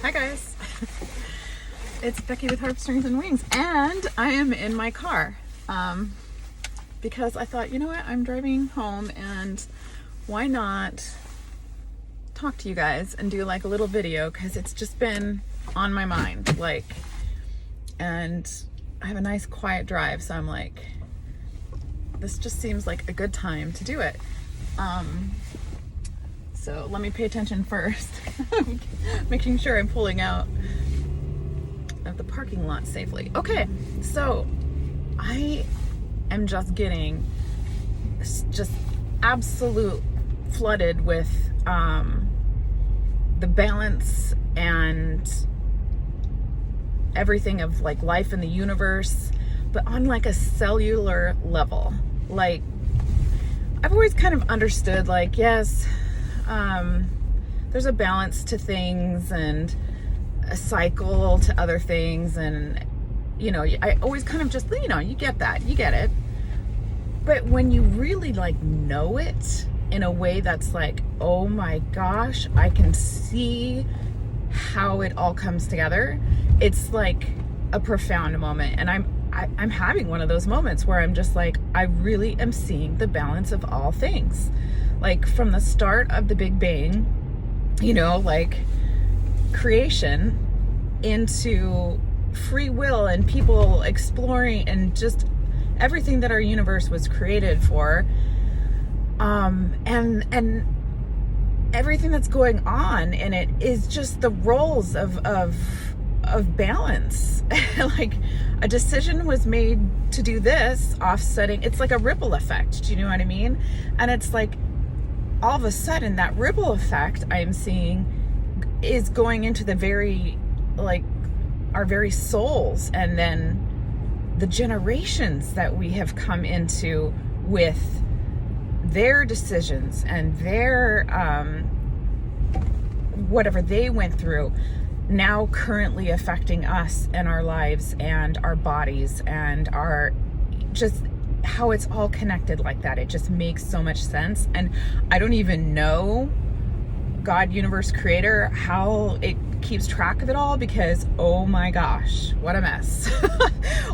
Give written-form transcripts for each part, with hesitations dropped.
Hi guys, it's Becky with Harp Strings and Wings, and I am in my car because I thought, you know what, I'm driving home and why not talk to you guys and do like a little video, because it's just been on my mind, and I have a nice quiet drive, so I'm like, this just seems like a good time to do it. So let me pay attention first. Making sure I'm pulling out of the parking lot safely. Okay, so I am just getting just absolute flooded with the balance and everything of like life in the universe, but on like a cellular level. Like, I've always kind of understood, like, yes, there's a balance to things and a cycle to other things, and I always kind of just, you get that, you get it. But when you really like know it in a way that's like, oh my gosh, I can see how it all comes together, it's like a profound moment. And I'm having one of those moments where I'm just like, I really am seeing the balance of all things. Like from the start of the Big Bang, like creation, into free will and people exploring and just everything that our universe was created for, and everything that's going on in it is just the roles of balance. Like a decision was made to do this, offsetting. It's like a ripple effect. Do you know what I mean? And it's like all of a sudden that ripple effect I'm seeing is going into the very, like, our very souls, and then the generations that we have come into with their decisions and their whatever they went through, now currently affecting us and our lives and our bodies and our, just how it's all connected like that. It just makes so much sense. And I don't even know, God, universe, creator, how it keeps track of it all, because oh my gosh, what a mess.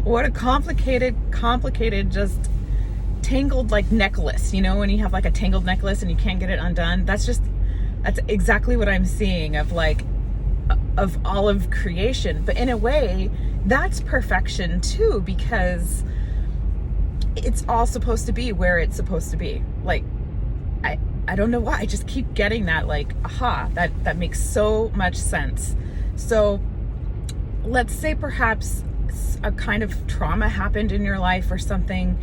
What a complicated, just tangled like necklace, when you have like a tangled necklace and you can't get it undone. That's exactly what I'm seeing of all of creation. But in a way, that's perfection too, because it's all supposed to be where it's supposed to be. Like, I don't know why, I just keep getting that, like, aha, that makes so much sense. So let's say perhaps a kind of trauma happened in your life or something.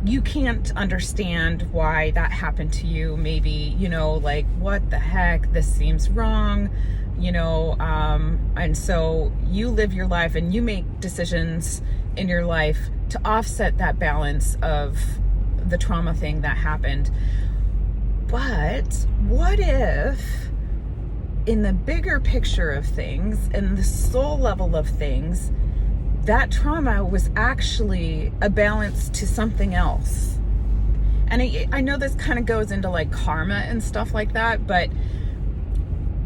You can't understand why that happened to you. Maybe, like, what the heck, this seems wrong, and so you live your life and you make decisions in your life to offset that balance of the trauma thing that happened. But what if, in the bigger picture of things, in the soul level of things, that trauma was actually a balance to something else? And I know this kind of goes into like karma and stuff like that, but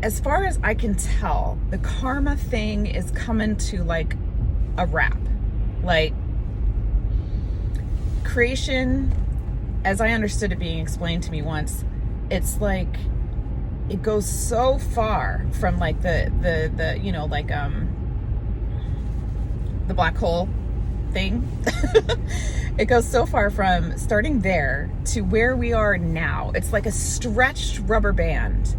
as far as I can tell, the karma thing is coming to like a wrap. Like, creation, as I understood it being explained to me once, it's like it goes so far from like the black hole thing. It goes so far from starting there to where we are now. It's like a stretched rubber band,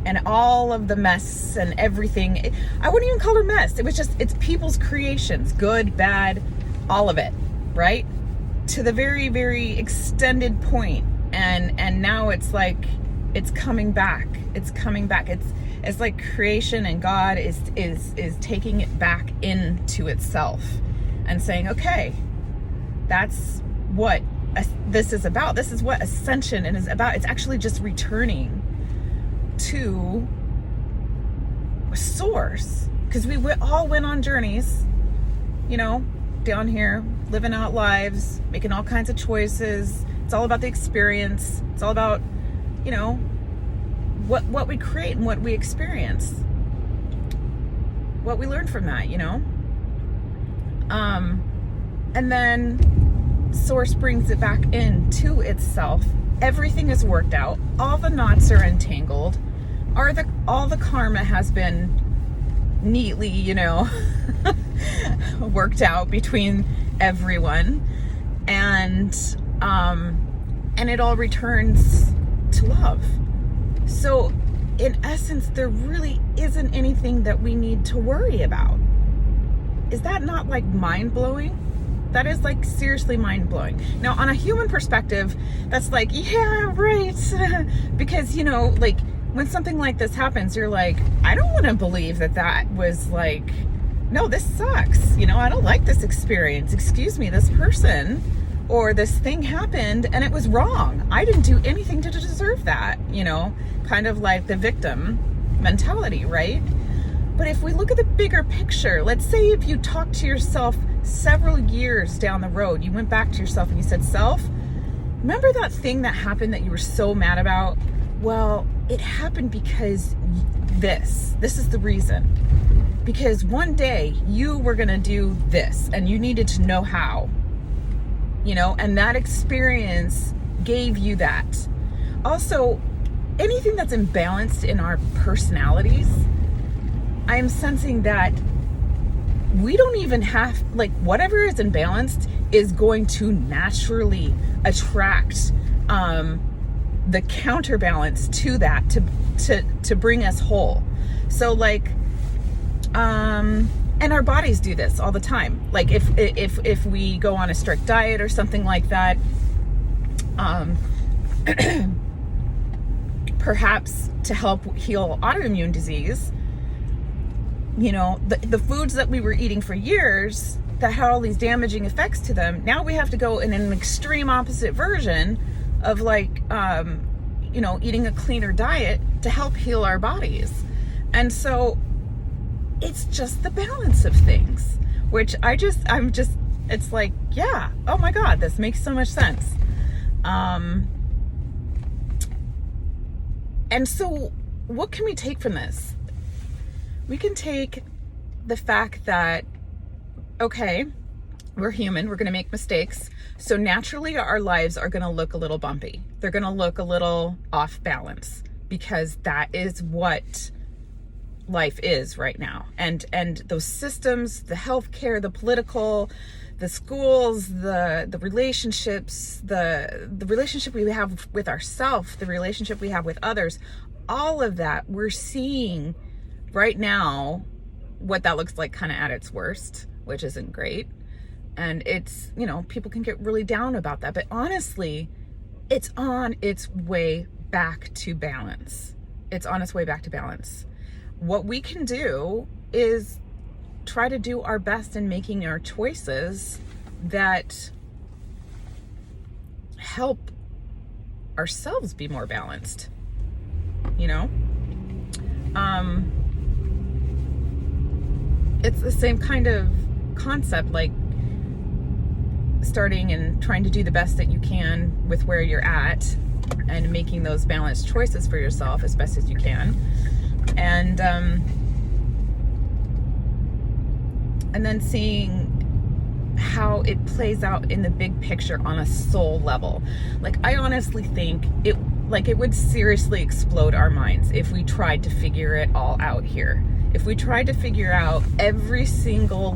and all of the mess and everything, I wouldn't even call it mess. It was just, it's people's creations, good, bad, all of it, right? To the very, very extended point. And now it's like, it's coming back. It's coming back. It's like creation and God is taking it back into itself and saying, okay, that's what this is about. This is what ascension is about. It's actually just returning to source, because we all went on journeys, down here, living out lives, making all kinds of choices. It's all about the experience. It's all about, what we create and what we experience. what we learned from that, and then Source brings it back into itself. Everything is worked out. All the knots are entangled. All the karma has been neatly, worked out between everyone, and it all returns to love. So in essence, there really isn't anything that we need to worry about. Is that not like mind-blowing? That is like seriously mind-blowing. Now, on a human perspective, that's like, yeah, right. Because, like when something like this happens, you're like, I don't want to believe that was like, no, this sucks. I don't like this experience. Excuse me, this person or this thing happened and it was wrong. I didn't do anything to deserve that, kind of like the victim mentality, right? But if we look at the bigger picture, let's say if you talk to yourself several years down the road, you went back to yourself and you said, self, remember that thing that happened that you were so mad about? Well, it happened because this is the reason. Because one day you were going to do this and you needed to know how, and that experience gave you that. Also, anything that's imbalanced in our personalities, I am sensing that we don't even have, like, whatever is imbalanced is going to naturally attract the counterbalance to that to bring us whole. So like, and our bodies do this all the time. Like if we go on a strict diet or something like that, perhaps to help heal autoimmune disease, the foods that we were eating for years that had all these damaging effects to them, now we have to go in an extreme opposite version of like, eating a cleaner diet to help heal our bodies. And so it's just the balance of things, which it's like, yeah, oh my God, this makes so much sense. And so what can we take from this? We can take the fact that, okay, we're human, we're going to make mistakes. So naturally our lives are going to look a little bumpy. They're going to look a little off balance because that is what life is right now. And those systems, the healthcare, the political, the schools, the relationships, the relationship we have with ourselves, the relationship we have with others, all of that, we're seeing right now what that looks like kind of at its worst, which isn't great. And it's, people can get really down about that. But honestly, it's on its way back to balance. It's on its way back to balance. What we can do is try to do our best in making our choices that help ourselves be more balanced, it's the same kind of concept, like starting and trying to do the best that you can with where you're at and making those balanced choices for yourself as best as you can. And then seeing how it plays out in the big picture on a soul level. Like, I honestly think it would seriously explode our minds if we tried to figure it all out here. If we tried to figure out every single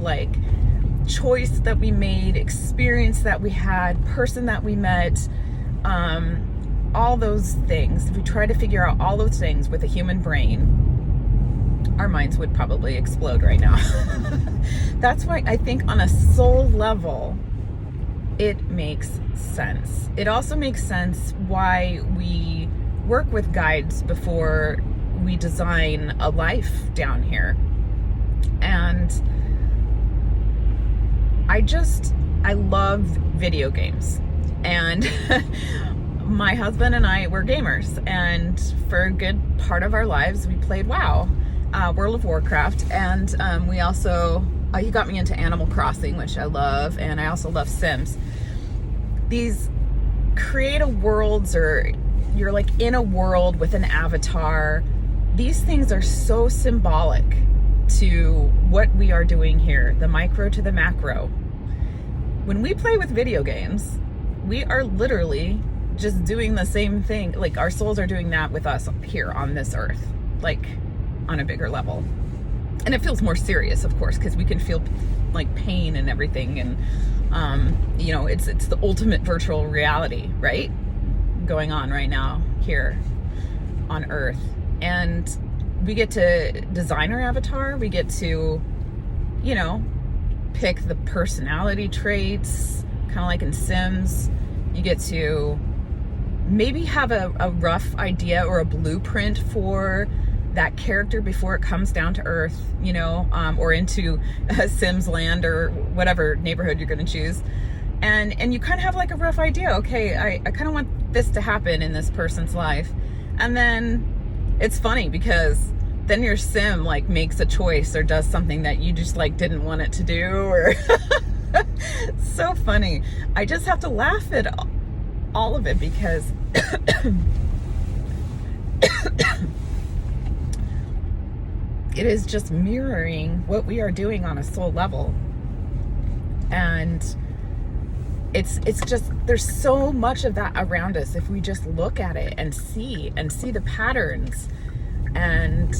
choice that we made, experience that we had, person that we met, all those things, if we tried to figure out all those things with a human brain, our minds would probably explode right now. That's why I think on a soul level, it makes sense. It also makes sense why we work with guides before we design a life down here. And I love video games. And my husband and I were gamers. And for a good part of our lives, we played WoW, World of Warcraft. And we also, he got me into Animal Crossing, which I love. And I also love Sims. These creative worlds, or you're like in a world with an avatar, these things are so symbolic to what we are doing here, the micro to the macro. When we play with video games, we are literally just doing the same thing. Like, our souls are doing that with us here on this earth, like on a bigger level. And it feels more serious, of course, because we can feel like pain and everything. And, you know, it's the ultimate virtual reality, right? Going on right now here on earth. And we get to design our avatar. We get to, you know, pick the personality traits, kind of like in Sims. You get to maybe have a rough idea or a blueprint for that character before it comes down to earth, you know, or into Sims land or whatever neighborhood you're going to choose. And you kind of have like a rough idea. Okay, I kind of want this to happen in this person's life. And then it's funny because then your sim like makes a choice or does something that you just like didn't want it to do, or so funny. I just have to laugh at all of it because it is just mirroring what we are doing on a soul level. And it's just, there's so much of that around us if we just look at it and see the patterns. And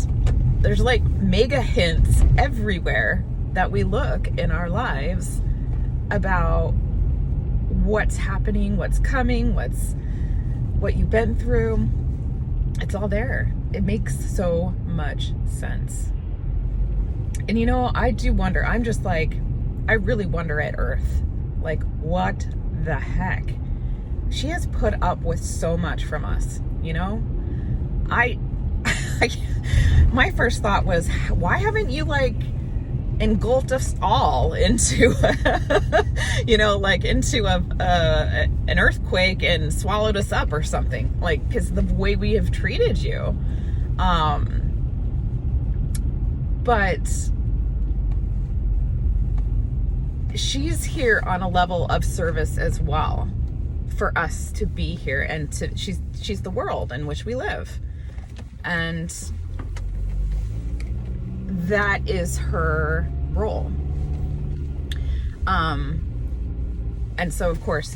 there's like mega hints everywhere that we look in our lives about what's happening, what's coming, what you've been through. It's all there. It makes so much sense. And you know, I do wonder, I'm just like, I really wonder at Earth, like, what the heck? She has put up with so much from us, you know? My first thought was, why haven't you like engulfed us all into, you know, like into an earthquake and swallowed us up or something? Like, because the way we have treated you. But she's here on a level of service as well for us to be here, and she's the world in which we live. And that is her role. And so of course,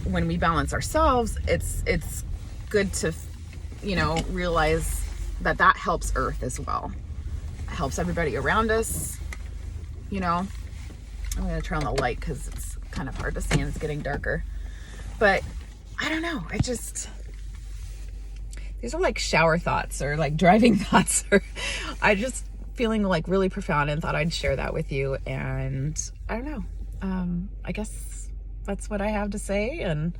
when we balance ourselves, it's good to, you know, realize that helps Earth as well. It helps everybody around us, you know. I'm going to turn on the light because it's kind of hard to see and it's getting darker. But I don't know. These are like shower thoughts or like driving thoughts. Or I just feeling like really profound and thought I'd share that with you. And I don't know. I guess that's what I have to say. And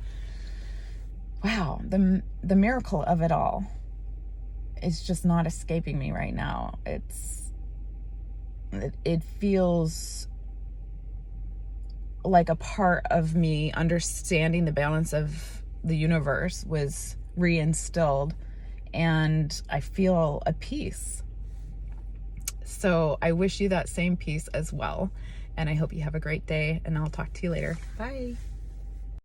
wow, the miracle of it all is just not escaping me right now. It feels like a part of me understanding the balance of the universe was reinstilled, and I feel a peace. So I wish you that same peace as well, and I hope you have a great day, and I'll talk to you later. Bye.